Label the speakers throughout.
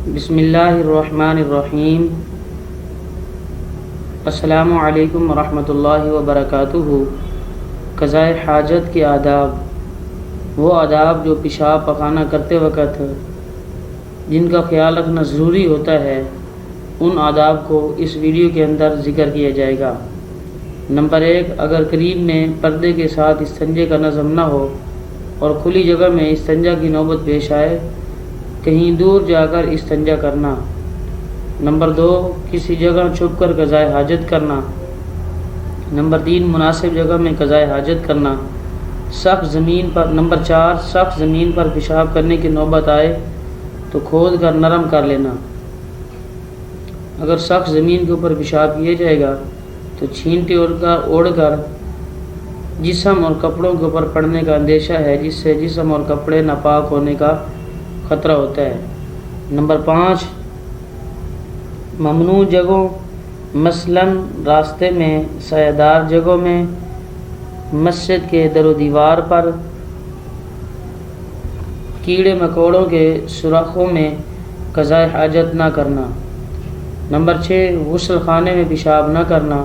Speaker 1: بسم اللہ الرحمن الرحیم۔ السلام علیکم ورحمۃ اللہ وبرکاتہ۔ قضاء حاجت کے آداب، وہ آداب جو پیشاب پخانہ کرتے وقت جن کا خیال رکھنا ضروری ہوتا ہے، ان آداب کو اس ویڈیو کے اندر ذکر کیا جائے گا۔ نمبر 1، اگر قریب میں پردے کے ساتھ استنجے کا نظم نہ ہو اور کھلی جگہ میں استنجا کی نوبت پیش آئے، کہیں دور جا کر استنجا کرنا۔ نمبر 2، کسی جگہ چھپ کر قضاء حاجت کرنا۔ نمبر 3، مناسب جگہ میں قضاء حاجت کرنا۔ نمبر 4، سخت زمین پر پیشاب کرنے کی نوبت آئے تو کھود کر نرم کر لینا۔ اگر سخت زمین کے اوپر پیشاب کیا جائے گا تو چھینٹے اوڑھ کر جسم اور کپڑوں کے اوپر پڑنے کا اندیشہ ہے، جس سے جسم اور کپڑے ناپاک ہونے کا خطرہ ہوتا ہے۔ نمبر 5، ممنوع جگہوں مثلاً راستے میں، سایہ دار جگہوں میں، مسجد کے در و دیوار پر، کیڑے مکوڑوں کے سوراخوں میں قضاء حاجت نہ کرنا۔ نمبر 6، غسل خانے میں پیشاب نہ کرنا۔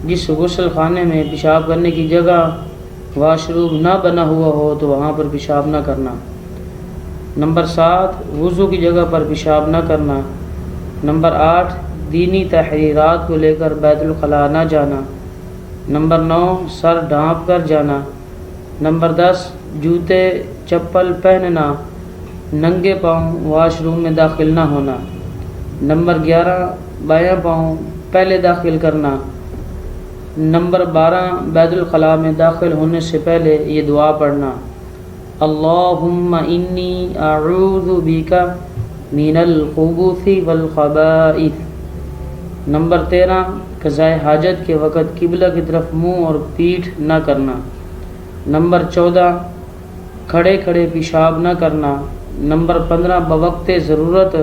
Speaker 1: جس غسل خانے میں پیشاب کرنے کی جگہ واش روم نہ بنا ہوا ہو تو وہاں پر پیشاب نہ کرنا۔ نمبر 7، وضو کی جگہ پر پیشاب نہ کرنا۔ نمبر 8، دینی تحریرات کو لے کر بیت الخلاء نہ جانا۔ نمبر 9، سر ڈھانپ کر جانا۔ نمبر 10، جوتے چپل پہننا، ننگے پاؤں واش روم میں داخل نہ ہونا۔ نمبر 11، بایاں پاؤں پہلے داخل کرنا۔ نمبر 12، بیت الخلاء میں داخل ہونے سے پہلے یہ دعا پڑھنا: اللہم انی اعوذ بک من الخبث والخبائث۔ نمبر 13، قضاء حاجت کے وقت قبلہ کی طرف منہ اور پیٹھ نہ کرنا۔ نمبر 14، کھڑے کھڑے پیشاب نہ کرنا۔ نمبر 15، بوقت ضرورت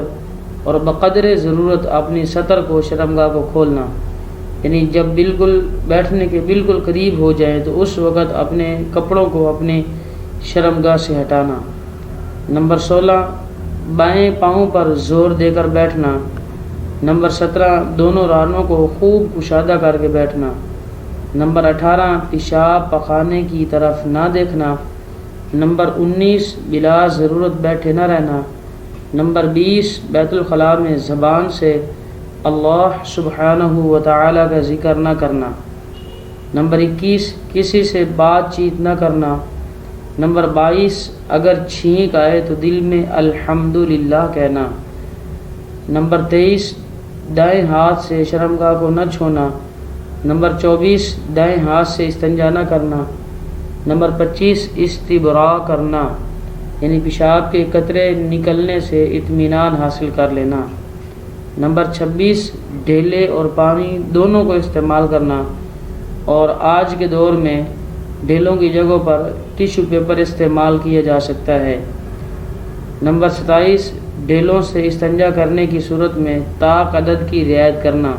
Speaker 1: اور بقدر ضرورت اپنی سطر کو، شرمگاہ کو کھولنا، یعنی جب بالکل بیٹھنے کے بالکل قریب ہو جائیں تو اس وقت اپنے کپڑوں کو اپنے شرمگاہ سے ہٹانا۔ نمبر 16، بائیں پاؤں پر زور دے کر بیٹھنا۔ نمبر 17، دونوں رانوں کو خوب کشادہ کر کے بیٹھنا۔ نمبر 18، پیشاب پخانے کی طرف نہ دیکھنا۔ نمبر 19، بلا ضرورت بیٹھے نہ رہنا۔ نمبر 20، بیت الخلاء میں زبان سے اللہ سبحانہ و تعالی کا ذکر نہ کرنا۔ نمبر 21، کسی سے بات چیت نہ کرنا۔ نمبر 22، اگر چھینک آئے تو دل میں الحمدللہ کہنا۔ نمبر 23، دائیں ہاتھ سے شرمگاہ کو نہ چھونا۔ نمبر 24، دائیں ہاتھ سے استنجا نہ کرنا۔ نمبر 25، استبراء کرنا، یعنی پیشاب کے قطرے نکلنے سے اطمینان حاصل کر لینا۔ نمبر 26، ڈھیلے اور پانی دونوں کو استعمال کرنا، اور آج کے دور میں ڈھیلوں کی جگہوں پر ٹیشو پیپر استعمال کیا جا سکتا ہے۔ نمبر 27، ڈھیلوں سے استنجا کرنے کی صورت میں طاق عدد کی رعایت کرنا،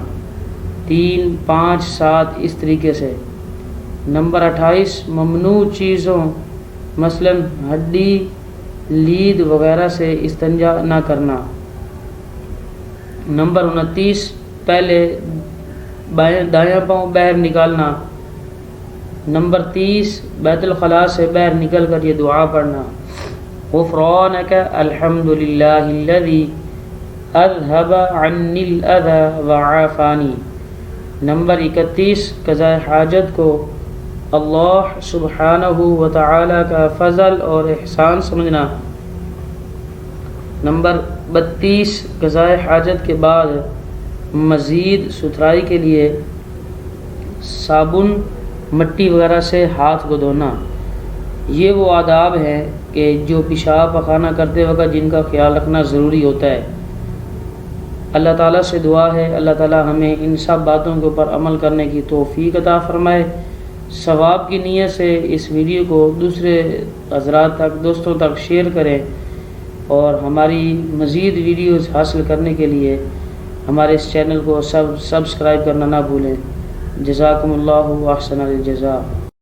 Speaker 1: 3، 5، 7 اس طریقے سے۔ نمبر 28، ممنوع چیزوں مثلاً ہڈی، لید وغیرہ سے استنجا نہ کرنا۔ نمبر 29، پہلے دایاں پاؤں باہر نکالنا۔ نمبر 30، بیت الخلاء سے باہر نکل کر یہ دعا پڑھنا: غفرانک الحمدللہ الذی اذھب عنی الاذی وعافانی۔ نمبر 31، قضاء حاجت کو اللہ سبحانہ و تعالی کا فضل اور احسان سمجھنا۔ نمبر 32، قضاء حاجت کے بعد مزید ستھرائی کے لیے صابن، مٹی وغیرہ سے ہاتھ کو دھونا۔ یہ وہ آداب ہیں کہ جو پیشاب پخانہ کرتے وقت جن کا خیال رکھنا ضروری ہوتا ہے۔ اللہ تعالیٰ سے دعا ہے اللہ تعالیٰ ہمیں ان سب باتوں کے اوپر عمل کرنے کی توفیق عطا فرمائے۔ ثواب کی نیت سے اس ویڈیو کو دوسرے حضرات تک، دوستوں تک شیئر کریں، اور ہماری مزید ویڈیوز حاصل کرنے کے لیے ہمارے اس چینل کو سبسکرائب کرنا نہ بھولیں۔ جزاکم اللہ احسن الجزاء۔